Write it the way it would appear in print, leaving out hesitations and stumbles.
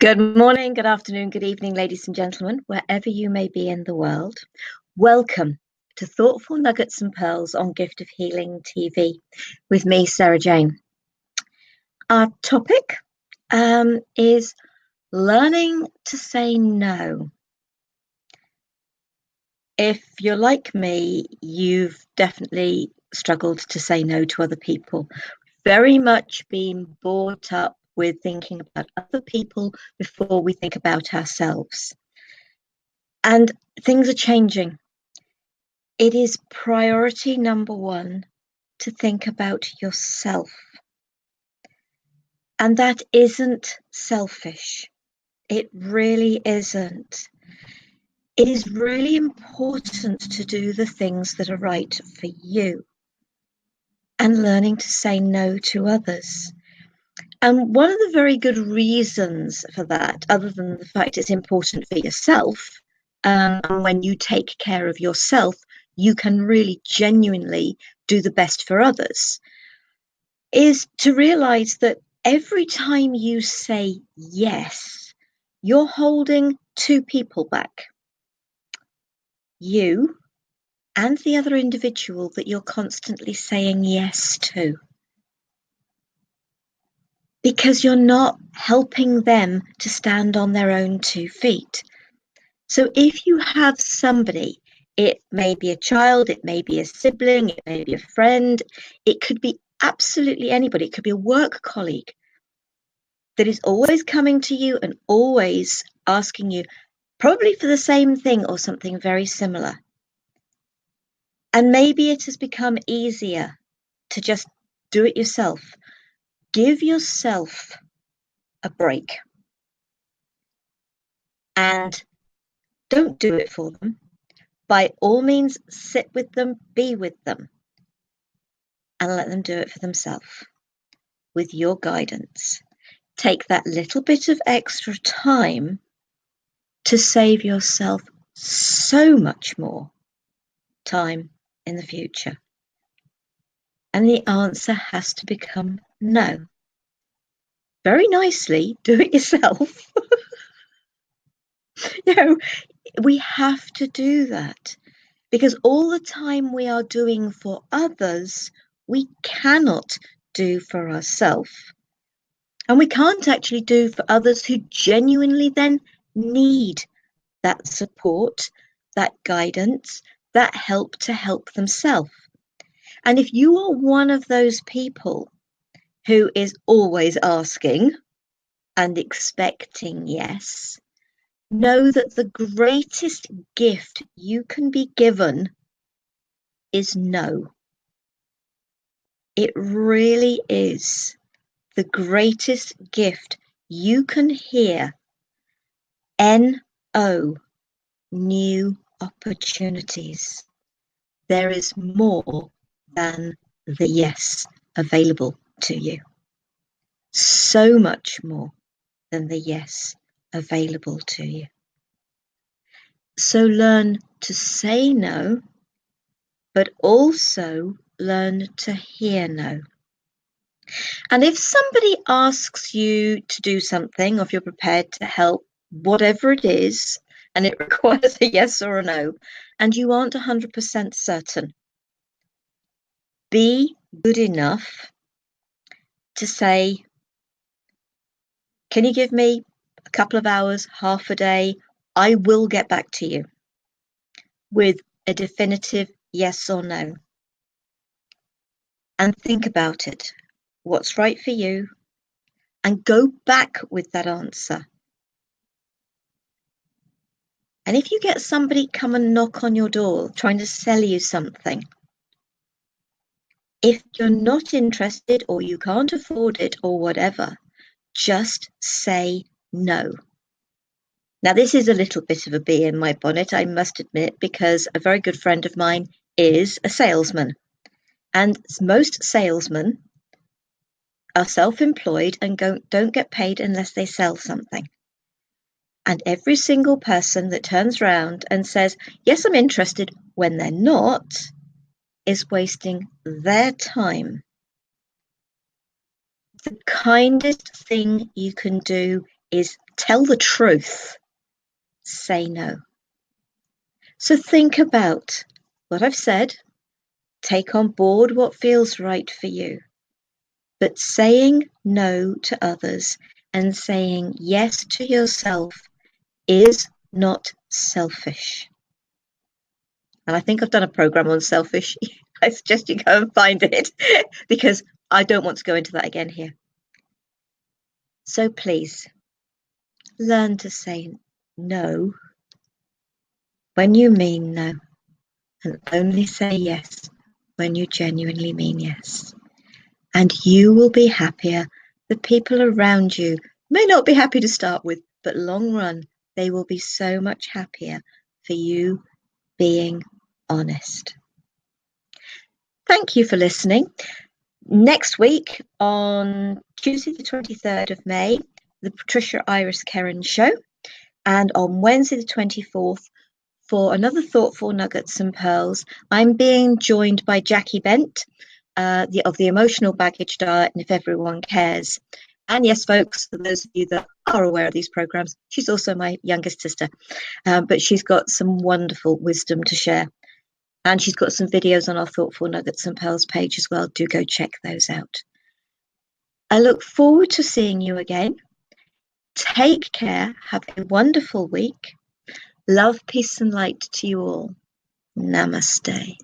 Good morning, good afternoon, good evening, ladies and gentlemen, wherever you may be in the world. Welcome to Thoughtful Nuggets and Pearls on Gift of Healing TV with me, Sara Jane. Our topic is learning to say no. If you're like me, you've definitely struggled to say no to other people. Very much been brought up with thinking about other people before we think about ourselves. And things are changing. It is priority number one to think about yourself. And that isn't selfish. It really isn't. It is really important to do the things that are right for you and learning to say no to others. And one of the very good reasons for that, other than the fact it's important for yourself, and when you take care of yourself, you can really genuinely do the best for others, is to realize that every time you say yes, you're holding two people back. You and the other individual that you're constantly saying yes to. Because you're not helping them to stand on their own 2 feet. So if you have somebody, it may be a child, it may be a sibling, it may be a friend, it could be absolutely anybody, it could be a work colleague that is always coming to you and always asking you, probably for the same thing or something very similar. And maybe it has become easier to just do it yourself. Give yourself a break. And don't do it for them. By all means, sit with them, be with them, and let them do it for themselves with your guidance. Take that little bit of extra time to save yourself so much more time in the future. And the answer has to become no. Very nicely, do it yourself. We have to do that because all the time we are doing for others, we cannot do for ourselves. And we can't actually do for others who genuinely then need that support, that guidance, that help to help themselves. And if you are one of those people who is always asking and expecting yes, know that the greatest gift you can be given is no. It really is the greatest gift you can hear. N-O, new opportunities. There is more than the yes available to you. So much more than the yes available to you. So learn to say no, but also learn to hear no. And if somebody asks you to do something, or if you're prepared to help, whatever it is, and it requires a yes or a no, and you aren't 100% certain, be good enough to say, can you give me a couple of hours, half a day? I will get back to you with a definitive yes or no. And think about it. What's right for you? And go back with that answer. And if you get somebody come and knock on your door trying to sell you something, if you're not interested or you can't afford it or whatever, just say no. Now, this is a little bit of a bee in my bonnet, I must admit, because a very good friend of mine is a salesman. And most salesmen are self-employed and don't get paid unless they sell something. And every single person that turns around and says, yes, I'm interested, when they're not, is wasting their time. The kindest thing you can do is tell the truth, say no. So think about what I've said, take on board what feels right for you. But saying no to others and saying yes to yourself is not selfish. And I think I've done a program on selfish. I suggest you go and find it because I don't want to go into that again here. So please learn to say no when you mean no, and only say yes when you genuinely mean yes. And you will be happier. The people around you may not be happy to start with, but long run, they will be so much happier for you being honest. Thank you for listening. Next week, on Tuesday the 23rd of May, the Patricia Iris Kerrin Show, and on Wednesday the 24th, for another Thoughtful Nuggets and Pearls, I'm being joined by Jackie Bent of the Emotional Baggage Diet and If Everyone Cares. And yes, folks, for those of you that are aware of these programs, she's also my youngest sister, but she's got some wonderful wisdom to share. And she's got some videos on our Thoughtful Nuggets and Pearls page as well. Do go check those out. I look forward to seeing you again. Take care. Have a wonderful week. Love, peace, and light to you all. Namaste.